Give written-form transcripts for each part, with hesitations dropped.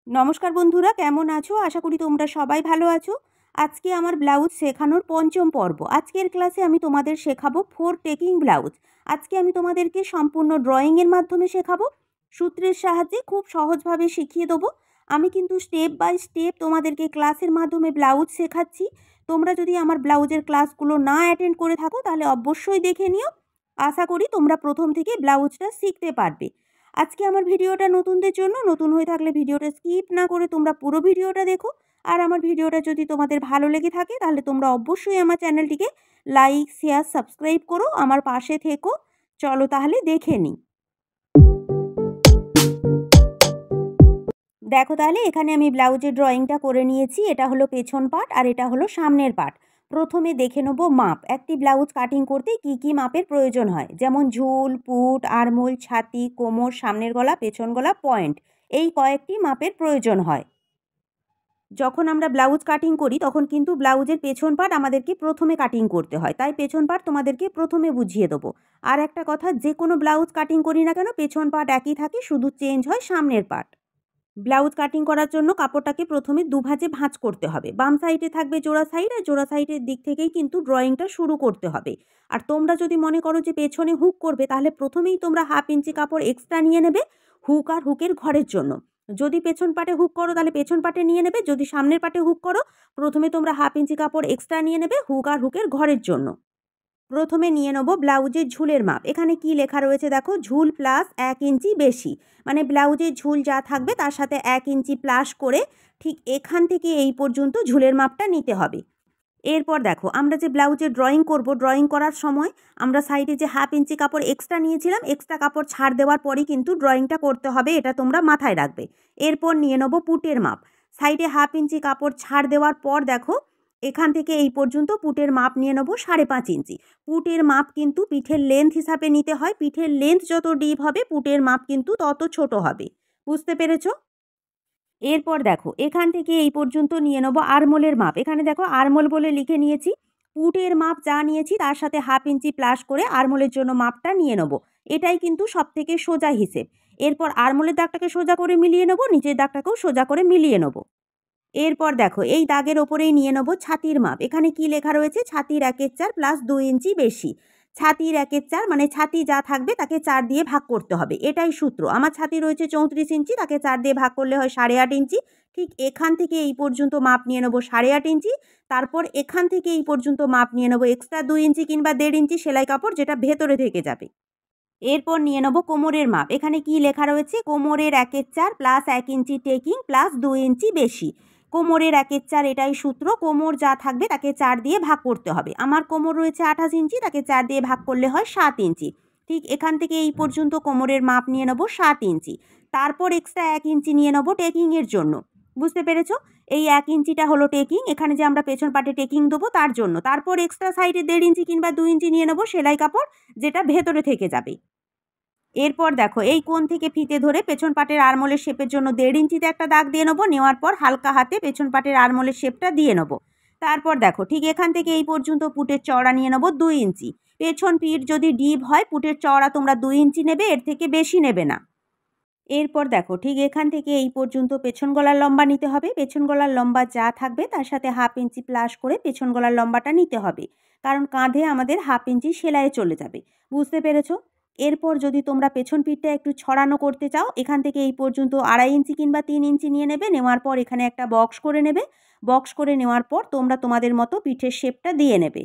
নমস্কার বন্ধুরা, কেমন আছো? আশা করি তোমরা সবাই ভালো আছো। আজকে আমার ব্লাউজ শেখানোর পঞ্চম পর্ব। আজকের ক্লাসে আমি তোমাদের শেখাবো 4 টেকিং ব্লাউজ। আজকে আমি তোমাদেরকে সম্পূর্ণ ড্রয়িংয়ের মাধ্যমে শেখাবো। সূত্রের সাহায্যে খুব সহজভাবে শিখিয়ে দেবো। আমি কিন্তু স্টেপ বাই স্টেপ তোমাদেরকে ক্লাসের মাধ্যমে ব্লাউজ শেখাচ্ছি। তোমরা যদি আমার ব্লাউজের ক্লাসগুলো না অ্যাটেন্ড করে থাকো তাহলে অবশ্যই দেখে নিও। আশা করি তোমরা প্রথম থেকে ব্লাউজটা শিখতে পারবে। আজকে আমার ভিডিওটা নতুনদের জন্য, নতুন হয়ে থাকলে ভিডিওটা স্কিপ না করে তোমরা পুরো ভিডিওটা দেখো। আর আমার ভিডিওটা যদি তোমাদের ভালো লেগে থাকে তাহলে তোমরা অবশ্যই আমার চ্যানেলটিকে লাইক, শেয়ার, সাবস্ক্রাইব করো, আমার পাশে থেকো। চলো তাহলে দেখে নিই। দেখো তাহলে এখানে আমি ব্লাউজের ড্রয়িংটা করে নিয়েছি। এটা হলো পেছন পার্ট আর এটা হলো সামনের পার্ট। প্রথমে দেখে নেবো মাপ। একটি ব্লাউজ কাটিং করতে কি কি মাপের প্রয়োজন হয়, যেমন ঝুল, পুট, আরমোল, ছাতি, কোমর, সামনের গলা, পেছন গলা, পয়েন্ট, এই কয়েকটি মাপের প্রয়োজন হয়। যখন আমরা ব্লাউজ কাটিং করি তখন কিন্তু ব্লাউজের পেছন পার্ট আমাদেরকে প্রথমে কাটিং করতে হয়, তাই পেছন পার্ট তোমাদেরকে প্রথমে বুঝিয়ে দেবো। আর একটা কথা, যে কোনো ব্লাউজ কাটিং করি না কেন পেছন পার্ট একই থাকে, শুধু চেঞ্জ হয় সামনের পার্ট। ব্লাউজ কাটিং করার জন্য কাপড়টাকে প্রথমে দুভাজে ভাঁজ করতে হবে। বাম সাইডে থাকবে জোড়া সাইড, আর জোড়া সাইডের দিক থেকেই কিন্তু ড্রয়িংটা শুরু করতে হবে। আর তোমরা যদি মনে করো যে পেছনে হুক করবে তাহলে প্রথমেই তোমরা 1/2 ইঞ্চি কাপড় এক্সট্রা নিয়ে নেবে হুক আর হুকের ঘরের জন্য। যদি পেছন পাটে হুক করো তাহলে পেছন পাটে নিয়ে নেবে, যদি সামনের পাটে হুক করো প্রথমে তোমরা 1/2 ইঞ্চি কাপড় এক্সট্রা নিয়ে নেবে হুক আর হুকের ঘরের জন্য। প্রথমে নিয়ে নেব ব্লাউজের ঝুলের মাপ। এখানে কি লেখা রয়েছে দেখো, ঝুল প্লাস 1 ইঞ্চি বেশি, মানে ব্লাউজের ঝুল যা থাকবে তার সাথে 1 ইঞ্চি প্লাস করে ঠিক এখান থেকে এই পর্যন্ত ঝুলের মাপটা নিতে হবে। এরপর দেখো, আমরা যে ব্লাউজের ড্রয়িং করব, ড্রয়িং করার সময় আমরা সাইডে যে 1/2 ইঞ্চি কাপড় এক্সট্রা নিয়েছিলাম, এক্সট্রা কাপড় ছাড় দেওয়ার পরই কিন্তু ড্রয়িংটা করতে হবে, এটা তোমরা মাথায় রাখবে। এরপর নিয়ে নেব পুটের মাপ। সাইডে 1/2 ইঞ্চি কাপড় ছাড় দেওয়ার পর দেখো এখান থেকে এই পর্যন্ত পুটের মাপ নিয়ে নেব 5.5 ইঞ্চি। পুটের মাপ কিন্তু পিঠের লেন্থ হিসাবে নিতে হয়। পিঠের লেন্থ যত ডিপ হবে পুটের মাপ কিন্তু তত ছোট হবে। বুঝতে পেরেছো? এরপর দেখো এখান থেকে এই পর্যন্ত নিয়ে নেব আরমোলের মাপ। এখানে দেখো আরমোল বলে লিখে নিয়েছি। পুটের মাপ যা নিয়েছি তার সাথে 1/2 ইঞ্চি প্লাস করে আরমোলের জন্য মাপটা নিয়ে নেব। এটাই কিন্তু সব থেকে সোজা হিসেব। এরপর আরমোলের দাগটাকে সোজা করে মিলিয়ে নেব, নিচের দাগটাকেও সোজা করে মিলিয়ে নেব। এরপর দেখো এই দাগের ওপরেই নিয়ে নেব ছাতির মাপ। এখানে কি লেখা রয়েছে, ছাতির 1/4 প্লাস 2 ইঞ্চি বেশি। ছাতির 1/4 মানে ছাতি যা থাকবে তাকে 4 দিয়ে ভাগ করতে হবে, এটাই সূত্র। আমার ছাতি রয়েছে 34 ইঞ্চি, তাকে 4 দিয়ে ভাগ করলে হয় 8.5 ইঞ্চি। ঠিক এখান থেকে এই পর্যন্ত মাপ নিয়ে নেব 8.5 ইঞ্চি। তারপর এখান থেকে এই পর্যন্ত মাপ নিয়ে নেব এক্সট্রা 2 ইঞ্চি কিংবা 1.5 ইঞ্চি সেলাই কাপড়, যেটা ভেতরে থেকে যাবে। এরপর নিয়ে নেব কোমরের মাপ। এখানে কি লেখা রয়েছে, কোমরের 1/4 প্লাস 1 ইঞ্চি টেকিং প্লাস 2 ইঞ্চি বেশি। কোমরের 1/4 এটাই সূত্র, কোমর যা থাকবে তাকে 4 দিয়ে ভাগ করতে হবে। আমার কোমর রয়েছে 28 ইঞ্চি, তাকে 4 দিয়ে ভাগ করলে হয় 7 ইঞ্চি। ঠিক এখান থেকে এই পর্যন্ত কোমরের মাপ নিয়ে নেব 7 ইঞ্চি। তারপর এক্সট্রা 1 ইঞ্চি নিয়ে নেব টেকিংয়ের জন্য। বুঝতে পেরেছো? এই 1 ইঞ্চিটা হলো টেকিং, এখানে যে আমরা পেছন পাটে টেকিং দেবো তার জন্য। তারপর এক্সট্রা সাইডে 1.5 ইঞ্চি কিংবা 2 ইঞ্চি নিয়ে নেব সেলাই কাপড়, যেটা ভেতরে থেকে যাবে। এরপর দেখো এই কোণ থেকে ফিতে ধরে পেছন পাটের আরমোলের শেপের জন্য 1.5 ইঞ্চিতে একটা দাগ দিয়ে নেবো। নেওয়ার পর হালকা হাতে পেছন পাটের আরমোলের শেপটা দিয়ে নেবো। তারপর দেখো ঠিক এখান থেকে এই পর্যন্ত পুটের চওড়া নিয়ে নেবো 2 ইঞ্চি। পেছন পিঠ যদি ডিপ হয় পুটের চওড়া তোমরা 2 ইঞ্চি নেবে, এর থেকে বেশি নেবে না। এরপর দেখো ঠিক এখান থেকে এই পর্যন্ত পেছন গলার লম্বা নিতে হবে। পেছন গলার লম্বা যা থাকবে তার সাথে 1/2 ইঞ্চি প্লাস করে পেছন গলার লম্বাটা নিতে হবে, কারণ কাঁধে আমাদের 1/2 ইঞ্চি সেলাইয়ে চলে যাবে। বুঝতে পেরেছো? এরপর যদি তোমরা পেছন পিঠটা একটু ছড়ানো করতে চাও, এখান থেকে এই পর্যন্ত 2.5 ইঞ্চি কিংবা 3 ইঞ্চি নিয়ে নেবে। নেওয়ার পর এখানে একটা বক্স করে নেবে। বক্স করে নেওয়ার পর তোমরা তোমাদের মতো পিঠের শেপটা দিয়ে নেবে।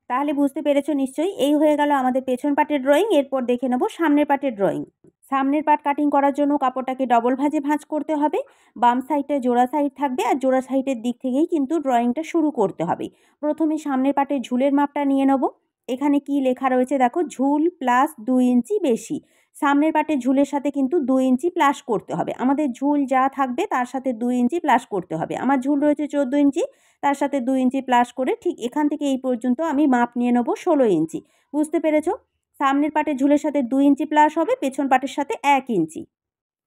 তাহলে বুঝতে পেরেছো নিশ্চয়ই। এই হয়ে গেল আমাদের পেছন পাটের ড্রয়িং। এরপর দেখে নেব সামনের পাটের ড্রয়িং। সামনের পাট কাটিং করার জন্য কাপড়টাকে ডবল ভাঁজে ভাঁজ করতে হবে। বাম সাইডটা জোড়া সাইড থাকবে আর জোড়া সাইডের দিক থেকেই কিন্তু ড্রয়িংটা শুরু করতে হবে। প্রথমে সামনের পাটের ঝুলের মাপটা নিয়ে নেব। এখানে কি লেখা রয়েছে দেখো, ঝুল প্লাস 2 ইঞ্চি বেশি। সামনের পাটের ঝুলের সাথে কিন্তু 2 ইঞ্চি প্লাস করতে হবে। আমাদের ঝুল যা থাকবে তার সাথে 2 ইঞ্চি প্লাস করতে হবে। আমার ঝুল রয়েছে 14 ইঞ্চি, তার সাথে 2 ইঞ্চি প্লাস করে ঠিক এখান থেকে এই পর্যন্ত আমি মাপ নিয়ে নেব 16 ইঞ্চি। বুঝতে পেরেছো? সামনের পাটের ঝুলের সাথে 2 ইঞ্চি প্লাস হবে, পেছন পাটের সাথে 1 ইঞ্চি।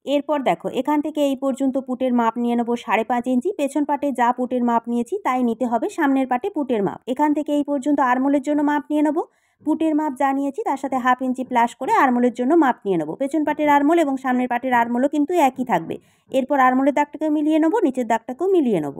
এরপর দেখো এখান থেকে এই পর্যন্ত পুটের মাপ নিয়ে নেব 5.5 ইঞ্চি। পেছন পাটে যা পুটের মাপ নিয়েছি তাই নিতে হবে সামনের পাটে পুটের মাপ। এখান থেকে এই পর্যন্ত আরমোলের জন্য মাপ নিয়ে নেব পুটের মাপ যা নিয়েছি তার সাথে 1/2 ইঞ্চি প্লাস করে আরমোলের জন্য মাপ নিয়ে নেব। পেছন পাটের আরমোল এবং সামনের পাটের আরমোলও কিন্তু একই থাকবে। এরপর আরমোলের দাগটাকেও মিলিয়ে নেব, নিচের দাগটাকেও মিলিয়ে নেব।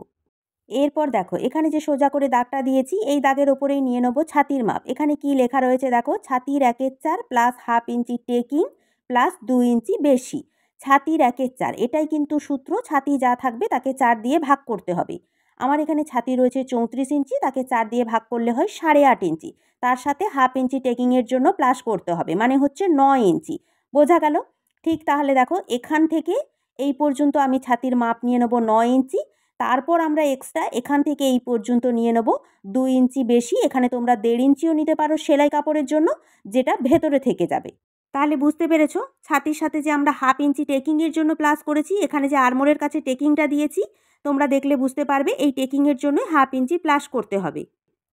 এরপর দেখো এখানে যে সোজা করে দাগটা দিয়েছি এই দাগের ওপরেই নিয়ে নেব ছাতির মাপ। এখানে কি লেখা রয়েছে দেখো, ছাতির 1/4 প্লাস 1/2 ইঞ্চি টেকিং প্লাস 2 ইঞ্চি বেশি। ছাতির 1/4 এটাই কিন্তু সূত্র, ছাতি যা থাকবে তাকে 4 দিয়ে ভাগ করতে হবে। আমার এখানে ছাতি রয়েছে 34 ইঞ্চি, তাকে 4 দিয়ে ভাগ করলে হয় 8.5 ইঞ্চি। তার সাথে 1/2 ইঞ্চি টেকিংয়ের জন্য প্লাস করতে হবে, মানে হচ্ছে 9 ইঞ্চি। বোঝা গেল? ঠিক তাহলে দেখো এখান থেকে এই পর্যন্ত আমি ছাতির মাপ নিয়ে নেব 9 ইঞ্চি। তারপর আমরা এক্সট্রা এখান থেকে এই পর্যন্ত নিয়ে নেব 2 ইঞ্চি বেশি। এখানে তোমরা 1.5 ইঞ্চিও নিতে পারো সেলাই কাপড়ের জন্য, যেটা ভেতরে থেকে যাবে। তাহলে বুঝতে পেরেছো ছাতির সাথে যে আমরা 1/2 ইঞ্চি টেকিংয়ের জন্য প্লাস করেছি, এখানে যে আরমোলের কাছে টেকিংটা দিয়েছি তোমরা দেখলে বুঝতে পারবে এই টেকিংয়ের জন্য 1/2 ইঞ্চি প্লাস করতে হবে।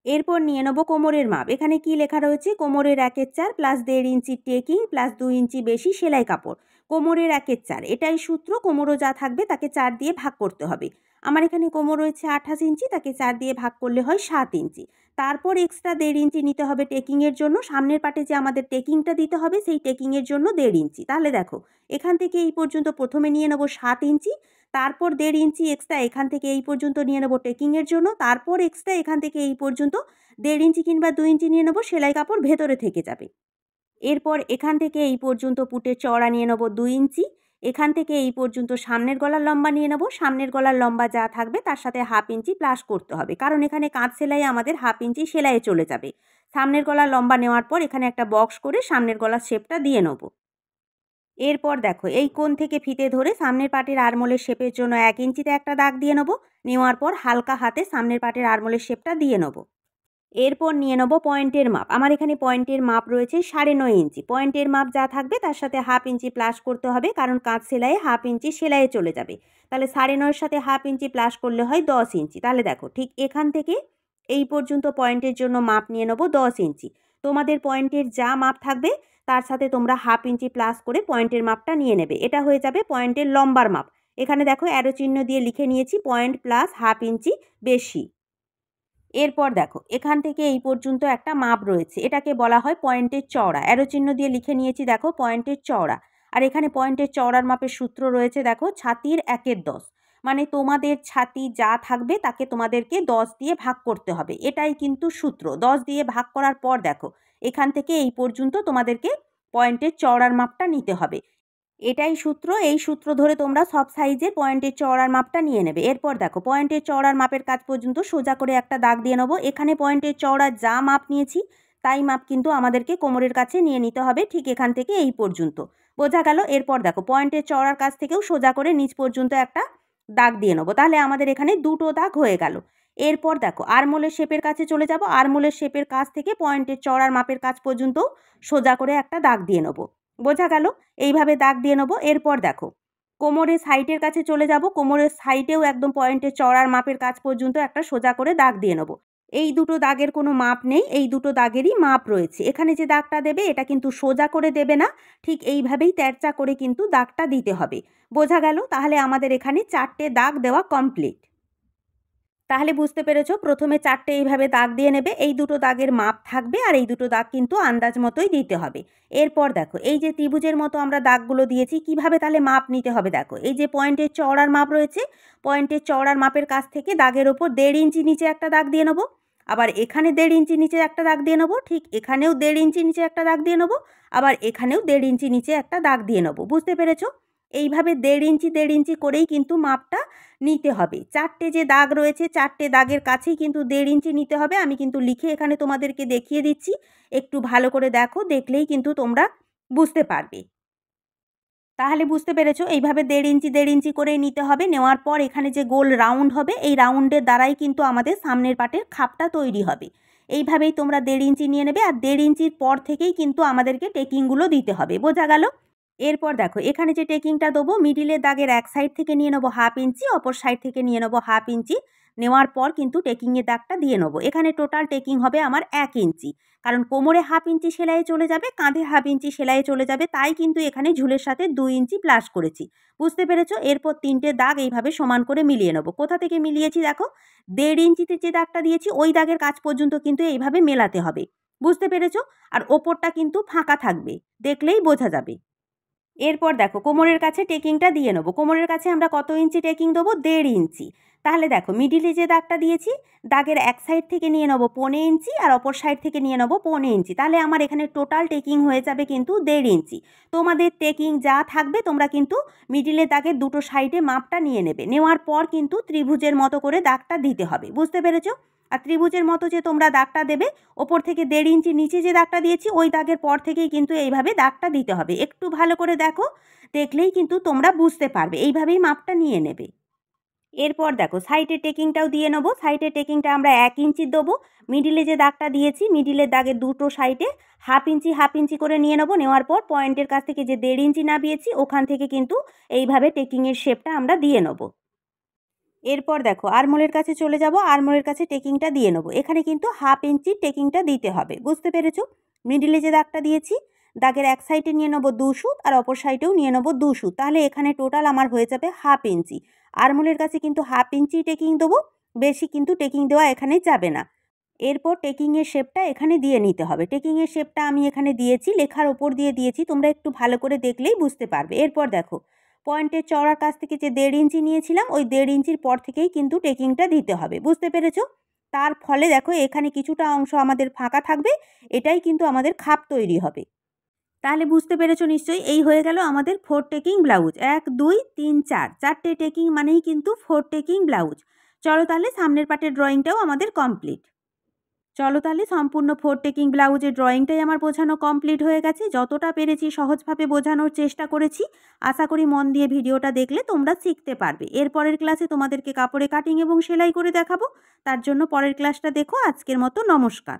এরপর নিয়ে নেব কোমরের মাপ। এখানে কি লেখা রয়েছে, কোমরের 1/4 প্লাস 1.5 ইঞ্চি টেকিং প্লাস 2 ইঞ্চি বেশি সেলাই কাপড়। কোমরের 1/4 এটাই সূত্র, কোমরও যা থাকবে তাকে 4 দিয়ে ভাগ করতে হবে। আমার এখানে কোমর রয়েছে 28 ইঞ্চি, তাকে 4 দিয়ে ভাগ করলে হয় 7 ইঞ্চি। তারপর এক্সট্রা 1.5 ইঞ্চি নিতে হবে টেকিংয়ের জন্য। সামনের পাটে যে আমাদের টেকিংটা দিতে হবে সেই টেকিংয়ের জন্য 1.5 ইঞ্চি। তাহলে দেখো এখান থেকে এই পর্যন্ত প্রথমে নিয়ে নেব 7 ইঞ্চি, তারপর 1.5 ইঞ্চি এক্সট্রা এখান থেকে এই পর্যন্ত নিয়ে নেব টেকিংয়ের জন্য, তারপর এক্সট্রা এখান থেকে এই পর্যন্ত 1.5 ইঞ্চি কিংবা 2 ইঞ্চি নিয়ে নেব, সেলাই কাপড় ভেতরে থেকে যাবে। এরপর এখান থেকে এই পর্যন্ত পুটের চওড়া নিয়ে নেব 2 ইঞ্চি। এখান থেকে এই পর্যন্ত সামনের গলার লম্বা নিয়ে নেব। সামনের গলার লম্বা যা থাকবে তার সাথে 1/2 ইঞ্চি প্লাস করতে হবে, কারণ এখানে কাঁধ সেলাই আমাদের 1/2 ইঞ্চি সেলাইয়ে চলে যাবে। সামনের গলার লম্বা নেওয়ার পর এখানে একটা বক্স করে সামনের গলার শেপটা দিয়ে নেব। এরপর দেখো এই কোণ থেকে ফিতে ধরে সামনের পাটের আরমোলের শেপের জন্য 1 ইঞ্চিতে একটা দাগ দিয়ে নেব। নেওয়ার পর হালকা হাতে সামনের পাটের আরমোলের শেপটা দিয়ে নেব। এরপর নিয়ে নেব পয়েন্টের মাপ। আমার এখানে পয়েন্টের মাপ রয়েছে 9.5 ইঞ্চি। পয়েন্টের মাপ যা থাকবে তার সাথে 1/2 ইঞ্চি প্লাস করতে হবে, কারণ কাঁধ সেলাইয়ে 1/2 ইঞ্চি সেলাইয়ে চলে যাবে। তাহলে 9.5-এর সাথে 1/2 ইঞ্চি প্লাস করলে হয় 10 ইঞ্চি। তাহলে দেখো ঠিক এখান থেকে এই পর্যন্ত পয়েন্টের জন্য মাপ নিয়ে নেব 10 ইঞ্চি। তোমাদের পয়েন্টের যা মাপ থাকবে তার সাথে তোমরা 1/2 ইঞ্চি প্লাস করে পয়েন্টের মাপটা নিয়ে নেবে। এটা হয়ে যাবে পয়েন্টের লম্বার মাপ। এখানে দেখো অ্যারো চিহ্ন দিয়ে লিখে নিয়েছি পয়েন্ট প্লাস 1/2 ইঞ্চি বেশি। এরপর দেখো এখান থেকে এই পর্যন্ত একটা মাপ রয়েছে, এটাকে বলা হয় পয়েন্টের চওড়া। অ্যারো চিহ্ন দিয়ে লিখে নিয়েছি দেখো পয়েন্টের চওড়া। আর এখানে পয়েন্টের চওড়ার মাপের সূত্র রয়েছে দেখো ছাতির 1/10, মানে তোমাদের ছাতি যা থাকবে তাকে তোমাদেরকে 10 দিয়ে ভাগ করতে হবে। এটাই কিন্তু সূত্র। 10 দিয়ে ভাগ করার পর দেখো এখান থেকে এই পর্যন্ত তোমাদেরকে পয়েন্টের চওড়ার মাপটা নিতে হবে। এটাই সূত্র। এই সূত্র ধরে তোমরা সব সাইজের পয়েন্টের চওড়ার মাপটা নিয়ে নেবে। এরপর দেখো পয়েন্টের চওড়ার মাপের কাজ পর্যন্ত সোজা করে একটা দাগ দিয়ে নেবো। এখানে পয়েন্টের চওড়া যা মাপ নিয়েছি তাই মাপ কিন্তু আমাদেরকে কোমরের কাছে নিয়ে নিতে হবে, ঠিক এখান থেকে এই পর্যন্ত। বোঝা গেল? এরপর দেখো পয়েন্টের চওড়ার কাছ থেকেও সোজা করে নিচ পর্যন্ত একটা দাগ দিয়ে নেবো। তাহলে আমাদের এখানে দুটো দাগ হয়ে গেল। এরপর দেখো আরমোলের শেপের কাছে চলে যাব। আরমোলের শেপের কাছ থেকে পয়েন্টের চওড়ার মাপের কাজ পর্যন্ত সোজা করে একটা দাগ দিয়ে নেবো। বোঝা গেল? এইভাবে দাগ দিয়ে নেবো। এরপর দেখো কোমরের সাইডের কাছে চলে যাব। কোমরের সাইডেও একদম পয়েন্টের চওড়ার মাপের কাজ পর্যন্ত একটা সোজা করে দাগ দিয়ে নেবো। এই দুটো দাগের কোনো মাপ নেই, এই দুটো দাগেরই মাপ রয়েছে। এখানে যে দাগটা দেবে এটা কিন্তু সোজা করে দেবে না, ঠিক এইভাবেই তেরচা করে কিন্তু দাগটা দিতে হবে। বোঝা গেল? তাহলে আমাদের এখানে 4টে দাগ দেওয়া কমপ্লিট। তাহলে বুঝতে পেরেছো, প্রথমে 4টে এইভাবে দাগ দিয়ে নেবে। এই দুটো দাগের মাপ থাকবে আর এই দুটো দাগ কিন্তু আন্দাজ মতোই দিতে হবে। এরপর দেখো এই যে ত্রিভুজের মতো আমরা দাগগুলো দিয়েছি, কিভাবে তাহলে মাপ নিতে হবে দেখো। এই যে পয়েন্টের চওড়ার মাপ রয়েছে, পয়েন্টের চওড়ার মাপের কাছ থেকে দাগের ওপর 1.5 ইঞ্চি নিচে একটা দাগ দিয়ে নেবো। আবার এখানে 1.5 ইঞ্চি নিচে একটা দাগ দিয়ে নেবো। ঠিক এখানেও 1.5 ইঞ্চি নিচে একটা দাগ দিয়ে নেবো। আবার এখানেও 1.5 ইঞ্চি নিচে একটা দাগ দিয়ে নেবো। বুঝতে পেরেছো? এইভাবে 1.5 ইঞ্চি করেই কিন্তু মাপটা নিতে হবে। 4টে যে দাগ রয়েছে 4টে দাগের কাছেই কিন্তু 1.5 ইঞ্চি নিতে হবে। আমি কিন্তু লিখে এখানে তোমাদেরকে দেখিয়ে দিচ্ছি, একটু ভালো করে দেখো, দেখলেই কিন্তু তোমরা বুঝতে পারবে। তাহলে বুঝতে পেরেছো এইভাবে 1.5 ইঞ্চি করেই নিতে হবে। নেওয়ার পর এখানে যে গোল রাউন্ড হবে এই রাউন্ডের দ্বারাই কিন্তু আমাদের সামনের পাটের খাপটা তৈরি হবে। এইভাবেই তোমরা 1.5 ইঞ্চি নিয়ে নেবে। আর 1.5 ইঞ্চির পর থেকেই কিন্তু আমাদেরকে টেকিংগুলো দিতে হবে। বোঝা গেল? এরপর দেখো এখানে যে টেকিংটা দেবো মিডিলের দাগের এক সাইড থেকে নিয়ে নেবো 1/2 ইঞ্চি, অপর সাইড থেকে নিয়ে নেবো 1/2 ইঞ্চি। নেওয়ার পর কিন্তু টেকিংয়ের দাগটা দিয়ে নেবো। এখানে টোটাল টেকিং হবে আমার 1 ইঞ্চি, কারণ কোমরে 1/2 ইঞ্চি সেলাইয়ে চলে যাবে, কাঁধে 1/2 ইঞ্চি সেলাইয়ে চলে যাবে, তাই কিন্তু এখানে ঝুলের সাথে 2 ইঞ্চি প্লাস করেছি। বুঝতে পেরেছো? এরপর 3টে দাগ এইভাবে সমান করে মিলিয়ে নেবো। কোথা থেকে মিলিয়েছি দেখো, 1.5 ইঞ্চিতে যে দাগটা দিয়েছি ওই দাগের কাছ পর্যন্ত কিন্তু এইভাবে মেলাতে হবে। বুঝতে পেরেছো? আর ওপরটা কিন্তু ফাঁকা থাকবে, দেখলেই বোঝা যাবে। এরপর দেখো কোমরের কাছে টেকিংটা দিয়ে নেবো। কোমরের কাছে আমরা কত ইঞ্চি টেকিং দেবো? 1.5 ইঞ্চি। তাহলে দেখো মিডিলে যে দাগটা দিয়েছি, দাগের এক সাইড থেকে নিয়ে নেবো 1.25 ইঞ্চি আর অপর সাইড থেকে নিয়ে নেবো 1.25 ইঞ্চি। তাহলে আমার এখানে টোটাল টেকিং হয়ে যাবে কিন্তু 1.5 ইঞ্চি। তোমাদের টেকিং যা থাকবে তোমরা কিন্তু মিডিলের দাগের দুটো সাইডে মাপটা নিয়ে নেবে। নেওয়ার পর কিন্তু ত্রিভুজের মতো করে দাগটা দিতে হবে, বুঝতে পেরেছো? আর ত্রিভুজের মতো যে তোমরা দাগটা দেবে, ওপর থেকে 1.5 ইঞ্চি নিচে যে দাগটা দিয়েছি ওই দাগের পর থেকেই কিন্তু এইভাবে দাগটা দিতে হবে। একটু ভালো করে দেখো, দেখলেই কিন্তু তোমরা বুঝতে পারবে। এইভাবেই মাপটা নিয়ে নেবে। এরপর দেখো সাইডের টেকিংটাও দিয়ে নেবো। সাইডের টেকিংটা আমরা 1 ইঞ্চি দেবো। মিডিলে যে দাগটা দিয়েছি, মিডিলের দাগের দুটো সাইডে হাফ ইঞ্চি করে নিয়ে নেবো। নেওয়ার পর পয়েন্টের কাছ থেকে যে 1.5 ইঞ্চি নামিয়েছি ওখান থেকে কিন্তু এইভাবে টেকিংয়ের শেপটা আমরা দিয়ে নেবো। এরপর দেখো আরমোলের কাছে চলে যাব। আরমোলের কাছে টেকিংটা দিয়ে নেবো। এখানে কিন্তু হাফ ইঞ্চি টেকিংটা দিতে হবে, বুঝতে পেরেছো? মিডিলে যে দাগটা দিয়েছি, দাগের এক সাইডে নিয়ে নেবো 2 সুত আর অপর সাইডেও নিয়ে নেবো 2 সুত। তাহলে এখানে টোটাল আমার হয়ে যাবে হাফ ইঞ্চি। আরমোলের কাছে কিন্তু হাফ ইঞ্চি টেকিং দেবো, বেশি কিন্তু টেকিং দেওয়া এখানে যাবে না। এরপর টেকিংয়ের শেপটা এখানে দিয়ে নিতে হবে। টেকিংয়ের শেপটা আমি এখানে দিয়েছি, লেখার ওপর দিয়ে দিয়েছি, তোমরা একটু ভালো করে দেখলেই বুঝতে পারবে। এরপর দেখো পয়েন্টের চওড়ার কাছ থেকে যে 1.5 ইঞ্চি নিয়েছিলাম ওই 1.5 ইঞ্চির পর থেকেই কিন্তু টেকিংটা দিতে হবে, বুঝতে পেরেছো? তার ফলে দেখো এখানে কিছুটা অংশ আমাদের ফাঁকা থাকবে, এটাই কিন্তু আমাদের খাপ তৈরি হবে। তাহলে বুঝতে পেরেছো নিশ্চয়ই? এই হয়ে গেল আমাদের 4 টেকিং ব্লাউজ। 1 2 3 4, 4টে টেকিং মানেই কিন্তু 4 টেকিং ব্লাউজ। চলো তাহলে সামনের পাটের ড্রয়িংটাও আমাদের কমপ্লিট। চলো তাহলে সম্পূর্ণ 4 টেকিং ব্লাউজের ড্রয়িংটাই আমার বোঝানো কমপ্লিট হয়ে গেছে। যতটা পেরেছি সহজভাবে বোঝানোর চেষ্টা করেছি। আশা করি মন দিয়ে ভিডিওটা দেখলে তোমরা শিখতে পারবে। এর পরের ক্লাসে তোমাদেরকে কাপড়ে কাটিং এবং সেলাই করে দেখাবো। তার জন্য পরের ক্লাসটা দেখো। আজকের মতো নমস্কার।